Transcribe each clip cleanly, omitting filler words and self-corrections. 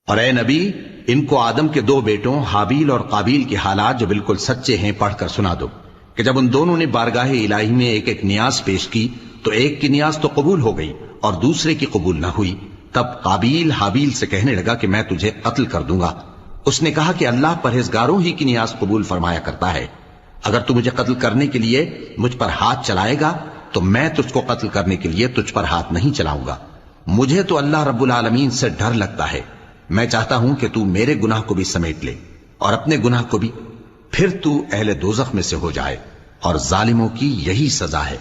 اور اے نبی، ان کو آدم کے دو بیٹوں حابیل اور قابیل کے حالات جو بالکل سچے ہیں پڑھ کر سنا دو کہ جب ان دونوں نے بارگاہ الہی میں ایک ایک نیاز پیش کی تو ایک کی نیاز تو قبول ہو گئی اور دوسرے کی قبول نہ ہوئی۔ تب قابیل حابیل سے کہنے لگا کہ میں تجھے قتل کر دوں گا۔ اس نے کہا کہ اللہ پرہیزگاروں ہی کی نیاز قبول فرمایا کرتا ہے، اگر تو مجھے قتل کرنے کے لیے مجھ پر ہاتھ چلائے گا تو میں تجھ کو قتل کرنے کے لیے تجھ پر ہاتھ نہیں چلاؤں گا۔ مجھے تو اللہ رب العالمین سے ڈر لگتا ہے، میں چاہتا ہوں کہ تو میرے گناہ کو بھی سمیٹ لے اور اپنے گناہ کو بھی، پھر تو اہل دوزخ میں سے ہو جائے، اور ظالموں کی یہی سزا ہے۔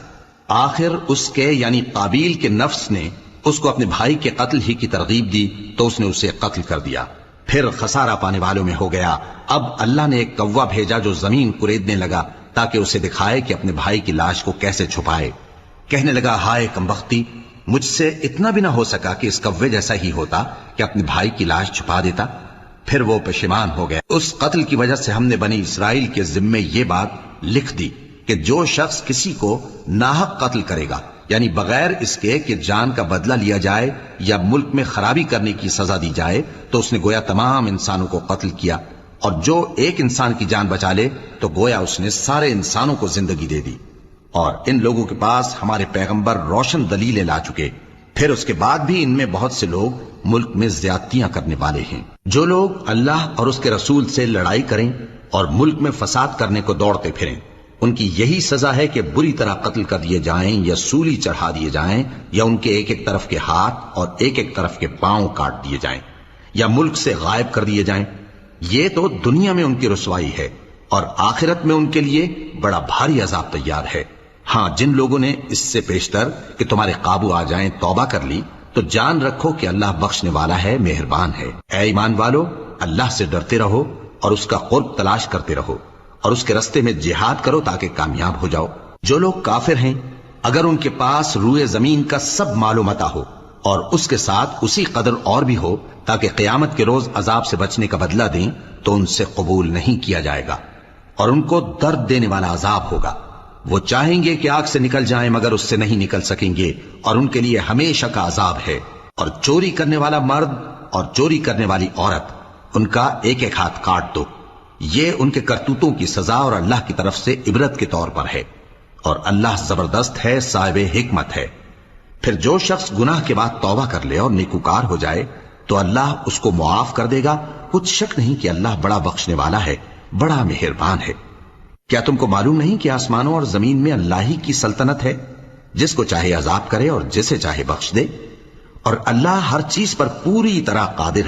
آخر اس کے یعنی قابیل کے نفس نے اس کو اپنے بھائی کے قتل ہی کی ترغیب دی تو اس نے اسے قتل کر دیا، پھر خسارہ پانے والوں میں ہو گیا۔ اب اللہ نے ایک کوا بھیجا جو زمین کریدنے لگا تاکہ اسے دکھائے کہ اپنے بھائی کی لاش کو کیسے چھپائے۔ کہنے لگا، ہائے کمبختی، مجھ سے اتنا بھی نہ ہو سکا کہ اس کوے جیسا ہی ہوتا کہ اپنے بھائی کی لاش چھپا دیتا۔ پھر وہ پشیمان ہو گیا۔ اس قتل کی وجہ سے ہم نے بنی اسرائیل کے ذمے یہ بات لکھ دی کہ جو شخص کسی کو ناحق قتل کرے گا، یعنی بغیر اس کے کہ جان کا بدلہ لیا جائے یا ملک میں خرابی کرنے کی سزا دی جائے، تو اس نے گویا تمام انسانوں کو قتل کیا، اور جو ایک انسان کی جان بچا لے تو گویا اس نے سارے انسانوں کو زندگی دے دی۔ اور ان لوگوں کے پاس ہمارے پیغمبر روشن دلیلیں لا چکے، پھر اس کے بعد بھی ان میں بہت سے لوگ ملک میں زیادتیاں کرنے والے ہیں۔ جو لوگ اللہ اور اس کے رسول سے لڑائی کریں اور ملک میں فساد کرنے کو دوڑتے پھریں، ان کی یہی سزا ہے کہ بری طرح قتل کر دیے جائیں یا سولی چڑھا دیے جائیں، یا ان کے ایک ایک طرف کے ہاتھ اور ایک ایک طرف کے پاؤں کاٹ دیے جائیں، یا ملک سے غائب کر دیے جائیں۔ یہ تو دنیا میں ان کی رسوائی ہے، اور آخرت میں ان کے لیے بڑا بھاری عذاب تیار ہے۔ ہاں، جن لوگوں نے اس سے پیشتر کہ تمہارے قابو آ جائیں توبہ کر لی تو جان رکھو کہ اللہ بخشنے والا ہے، مہربان ہے۔ اے ایمان والو، اللہ سے ڈرتے رہو اور اس کا قرب تلاش کرتے رہو، اور اس کے رستے میں جہاد کرو تاکہ کامیاب ہو جاؤ۔ جو لوگ کافر ہیں، اگر ان کے پاس روئے زمین کا سب مال و متاع ہو اور اس کے ساتھ اسی قدر اور بھی ہو تاکہ قیامت کے روز عذاب سے بچنے کا بدلہ دیں، تو ان سے قبول نہیں کیا جائے گا، اور ان کو درد دینے والا عذاب ہوگا۔ وہ چاہیں گے کہ آگ سے نکل جائیں مگر اس سے نہیں نکل سکیں گے، اور ان کے لیے ہمیشہ کا عذاب ہے۔ اور چوری کرنے والا مرد اور چوری کرنے والی عورت، ان کا ایک ایک ہاتھ کاٹ دو، یہ ان کے کرتوتوں کی سزا اور اللہ کی طرف سے عبرت کے طور پر ہے، اور اللہ زبردست ہے، صاحب حکمت ہے۔ پھر جو شخص گناہ کے بعد توبہ کر لے اور نیکوکار ہو جائے تو اللہ اس کو معاف کر دے گا، کچھ شک نہیں کہ اللہ بڑا بخشنے والا ہے، بڑا مہربان ہے۔ کیا تم کو معلوم نہیں کہ آسمانوں اور زمین میں اللہ ہی کی سلطنت ہے، جس کو چاہے عذاب کرے اور جسے چاہے بخش دے، اور اللہ ہر چیز پر پوری طرح قادر ہے۔